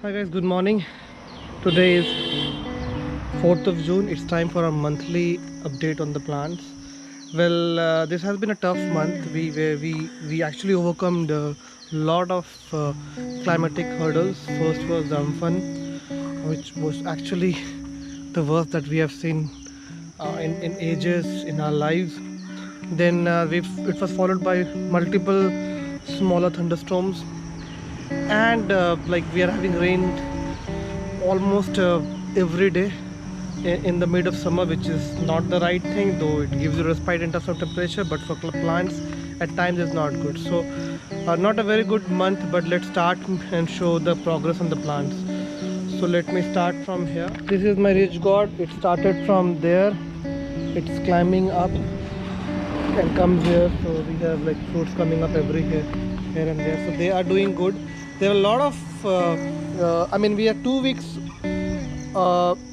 Hi guys, good morning. Today is 4th of June. It's time for our monthly update on the plants. Well, this has been a tough month. We actually overcome a lot of climatic hurdles. First was the Amphan, which was actually the worst that we have seen in ages in our lives. Then it was followed by multiple smaller thunderstorms, and like we are having rain almost every day in the mid of summer, which is not the right thing, though it gives you respite in terms of temperature, but for plants at times is not good. So not a very good month, but let's start and show the progress on the plants. So let me start from here. This is my ridge gourd. It started from there, it's climbing up and comes here. So we have like fruits coming up every here and there, so they are doing good. There are a lot of I mean, we are 2 weeks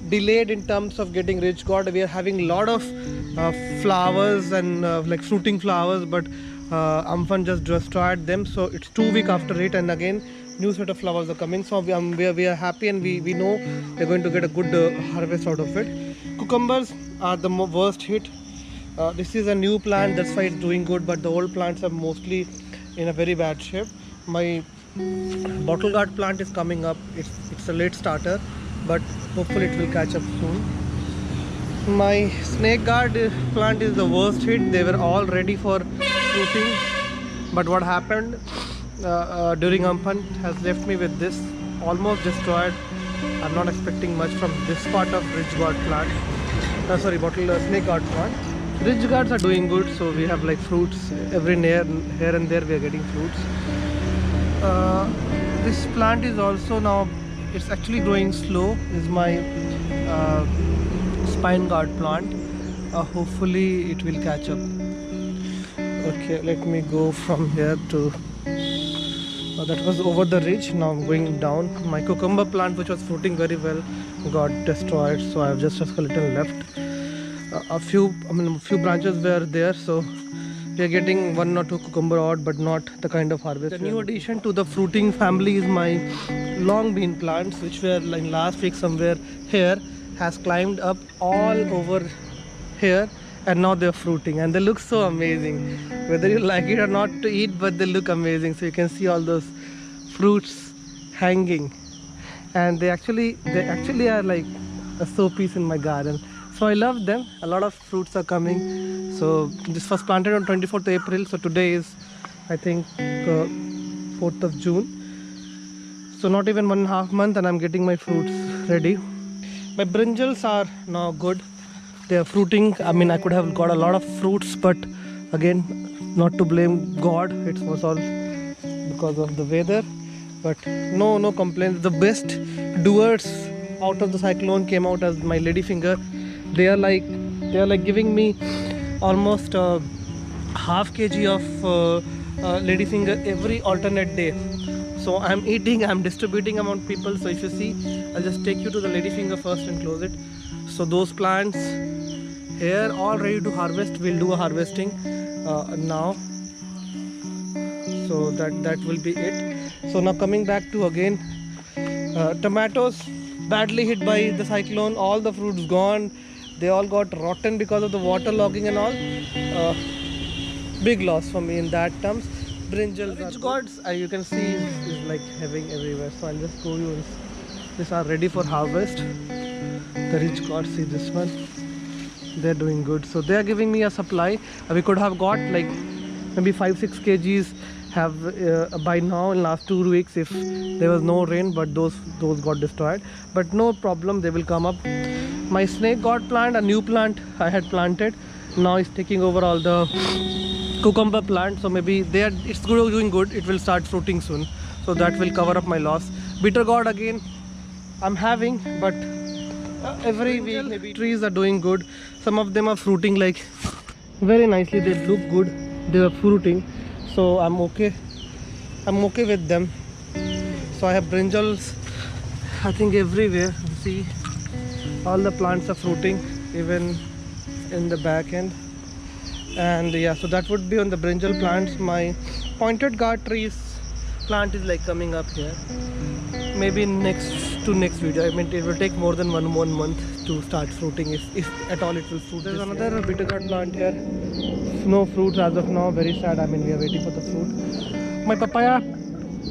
delayed in terms of getting ridge gourd. We are having a lot of flowers and like fruiting flowers, but Amphan just destroyed them. So it's 2 weeks after it, and again new set of flowers are coming. So we are happy, and we know we're going to get a good harvest out of it. Cucumbers are the worst hit. This is a new plant, that's why it's doing good, but the old plants are mostly in a very bad shape. My bottle gourd plant is coming up. It's a late starter, but hopefully it will catch up soon. My snake gourd plant is the worst hit. They were all ready for fruiting, but what happened during Amphan has left me with this, almost destroyed. I'm not expecting much from this part of ridge gourd plant. Snake gourd plant. Ridge gourds are doing good, so we have like fruits every here and there. We are getting fruits. This plant is also now, it's actually growing slow. Is my spine gourd plant. Hopefully it will catch up. Okay, let me go from here to that was over the ridge. Now I'm going down. My cucumber plant, which was fruiting very well, got destroyed, so I have just a skeleton left. A few branches were there, so we are getting 1 or 2 cucumber odd, but not the kind of harvest. The new addition to the fruiting family is my long bean plants, which were like last week somewhere here, has climbed up all over here, and now they're fruiting, and they look so amazing. Whether you like it or not to eat, but they look amazing. So you can see all those fruits hanging, and they actually are like a showpiece in my garden. So I love them. A lot of fruits are coming. So this was planted on 24th April. So today is, I think, 4th of June. So not even 1.5 months, and I'm getting my fruits ready. My brinjals are now good. They are fruiting. I mean, I could have got a lot of fruits, but again, not to blame God. It was all because of the weather. But no complaints. The best doers out of the cyclone came out as my ladyfinger. They are like giving me almost half kg of ladyfinger every alternate day. So I'm eating, I'm distributing among people. So if you see, I'll just take you to the ladyfinger first and close it. So those plants here all ready to harvest. We'll do a harvesting now. So that will be it. So now coming back to again tomatoes, badly hit by the cyclone. All the fruits gone. They all got rotten because of the water logging and all. Big loss for me in that terms. Brinjals, ridge gourds, you can see is like having everywhere. So I'll just go you. These are ready for harvest. The ridge gourds, see this one. They're doing good. So they are giving me a supply. We could have got like maybe 5-6 kgs have by now in last 2 weeks if there was no rain, but those got destroyed. But no problem, they will come up. My snake gourd plant, a new plant I had planted, now is taking over all the cucumber plant. So maybe it's doing good. It will start fruiting soon, so that will cover up my loss. Bitter gourd again I'm having, but every week maybe trees are doing good. Some of them are fruiting like very nicely. They look good. They are fruiting, so I'm okay with them. So I have brinjals, I think, everywhere. See, all the plants are fruiting, even in the back end. And yeah, so that would be on the brinjal plants. My pointed gourd trees plant is like coming up here. Maybe next video. I mean, it will take more than one month to start fruiting, if at all it will fruit. There's another bitter gourd plant here. No fruits as of now. Very sad. I mean, we are waiting for the fruit. My papaya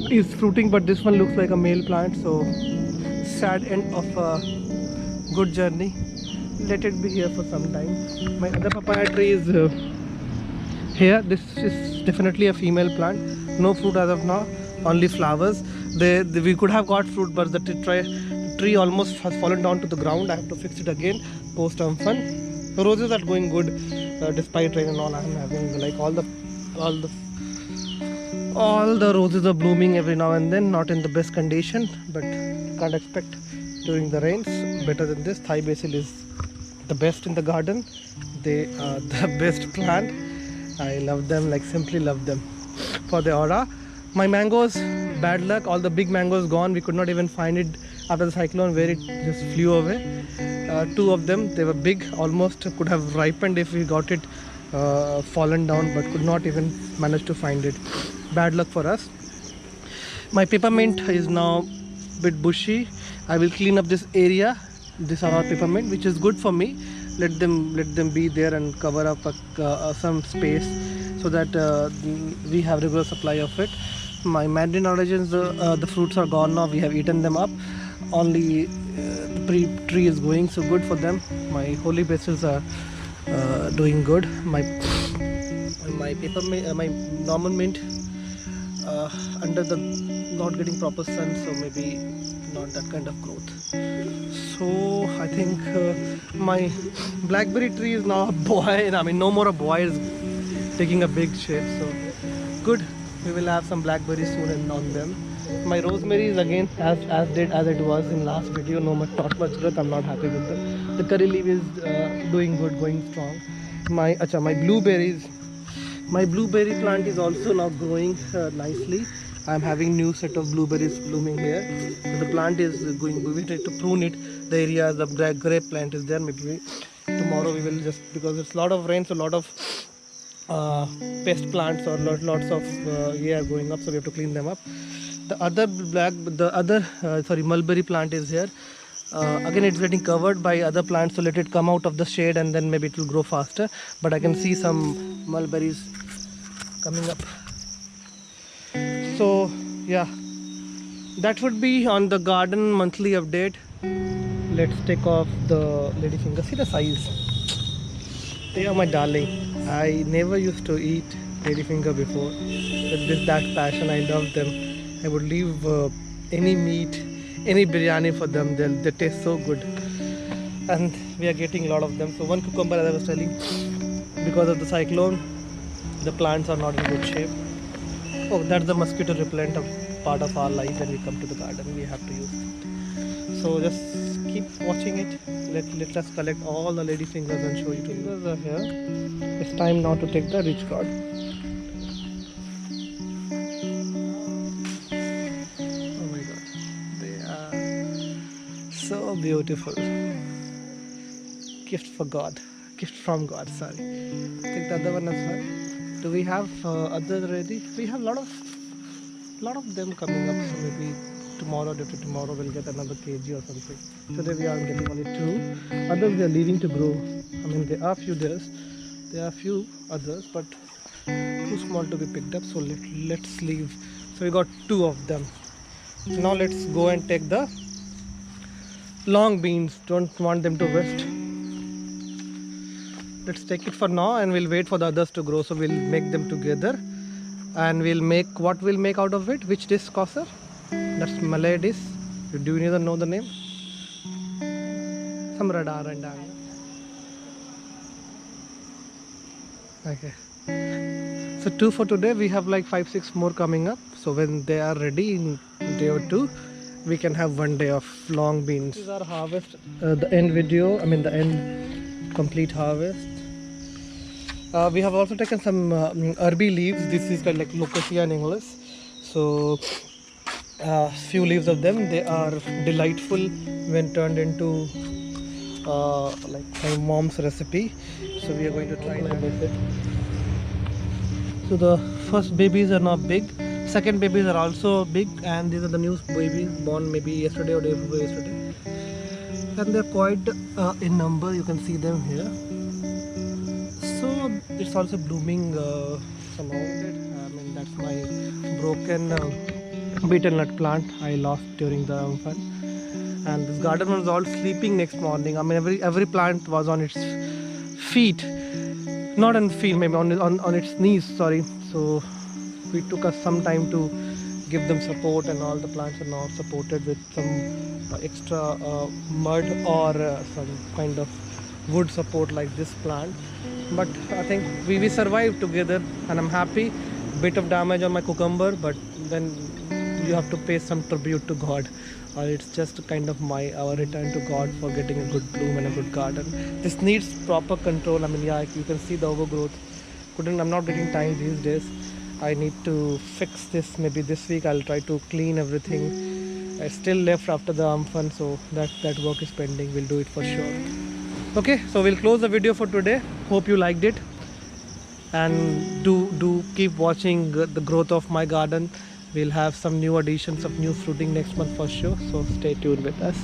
is fruiting, but this one looks like a male plant. So sad end of a good journey. Let it be here for some time. My other papaya tree is here. This is definitely a female plant. No fruit as of now, only flowers. We could have got fruit, but the tree almost has fallen down to the ground. I have to fix it again post fun. The roses are going good despite rain and all. I'm having like all the roses are blooming every now and then. Not in the best condition, but can't expect during the rains. Better than this. Thai basil is the best in the garden. They are the best plant. I love them, like simply love them for the aura. My mangoes, bad luck, all the big mangoes gone. We could not even find it after the cyclone, where it just flew away. Two of them, they were big, almost could have ripened if we got it fallen down, but could not even manage to find it. Bad luck for us. My peppermint is now a bit bushy. I will clean up this area. These are our peppermint, which is good for me. Let them be there and cover up some space so that we have regular supply of it. My mandarin origins, the fruits are gone now. We have eaten them up. Only the tree is going, so good for them. My holy basils are doing good. My peppermint, my normal mint under the not getting proper sun, so maybe not that kind of growth. So I think my blackberry tree is now a boy. I mean, no more a boy, is taking a big shape. So good. We will have some blackberries soon and on them. My rosemary is again as it was in last video. Not much growth. I'm not happy with them. The curry leaf is doing good, going strong. My blueberries. My blueberry plant is also now growing nicely. I'm having new set of blueberries blooming here. So the plant is going. We need to prune it. The area, the grape plant is there. Maybe tomorrow we will just, because it's a lot of rain, so a lot of pest plants or lots of are going up, so we have to clean them up. The other mulberry plant is here. Again, it's getting covered by other plants, so let it come out of the shade and then maybe it will grow faster. But I can see some mulberries coming up. So yeah, that would be on the garden monthly update. Let's take off the ladyfinger. See the size. They are my darling. I never used to eat ladyfinger before. With that passion, I love them. I would leave any meat, any biryani for them. They taste so good. And we are getting a lot of them. So one cucumber, as I was telling, because of the cyclone, the plants are not in good shape. Oh, that's the mosquito repellent part of our life. When we come to the garden, we have to use it. So just keep watching it. Let us collect all the ladyfingers and show you. Fingers are here. It's time now to take the rich gourd. Oh my god, they are so beautiful. Gift from God. Sorry. Take the other one as well. Do we have others ready? We have lot of them coming up. So maybe tomorrow, day after tomorrow, we'll get another kg or something. Today we are getting only 2. Others we are leaving to grow. I mean, there are few there. There are few others, but too small to be picked up. So let's leave. So we got 2 of them. Now let's go and take the long beans. Don't want them to waste. Let's take it for now, and we'll wait for the others to grow. So we'll make them together, and we'll make what we'll make out of it. Which dish, Kausar? That's Malay dish. Do you even know the name? Some radar and dang. Okay. So 2 for today. We have like 5-6 more coming up. So when they are ready in a day or 2, we can have 1 day of long beans. This is our harvest. The end video. I mean the end complete harvest. We have also taken some Arabi leaves. This is called like Locasia in English. So few leaves of them. They are delightful when turned into like my mom's recipe. So we are going to try that with it. So the first babies are now big. Second babies are also big, and these are the new babies born maybe yesterday or day before yesterday, and they're quite in number. You can see them here. So it's also blooming somehow. I mean, that's my broken betel nut plant I lost during the fun. And this garden was all sleeping next morning. I mean, every plant was on its feet, not on feet, maybe on its knees. Sorry. So we took us some time to give them support, and all the plants are now supported with some extra mud or some kind of wood support like this plant. But I think we survived together, and I'm happy. Bit of damage on my cucumber, but then you have to pay some tribute to God, or it's just kind of our return to God for getting a good bloom and a good garden. This needs proper control. I mean, yeah, you can see the overgrowth. I'm not getting time these days. I need to fix this. Maybe this week I'll try to clean everything. I still left after the Amphan, so that work is pending. We'll do it for sure. Okay, so we'll close the video for today. Hope you liked it, and do keep watching the growth of my garden. We'll have some new additions of new fruiting next month for sure, so stay tuned with us.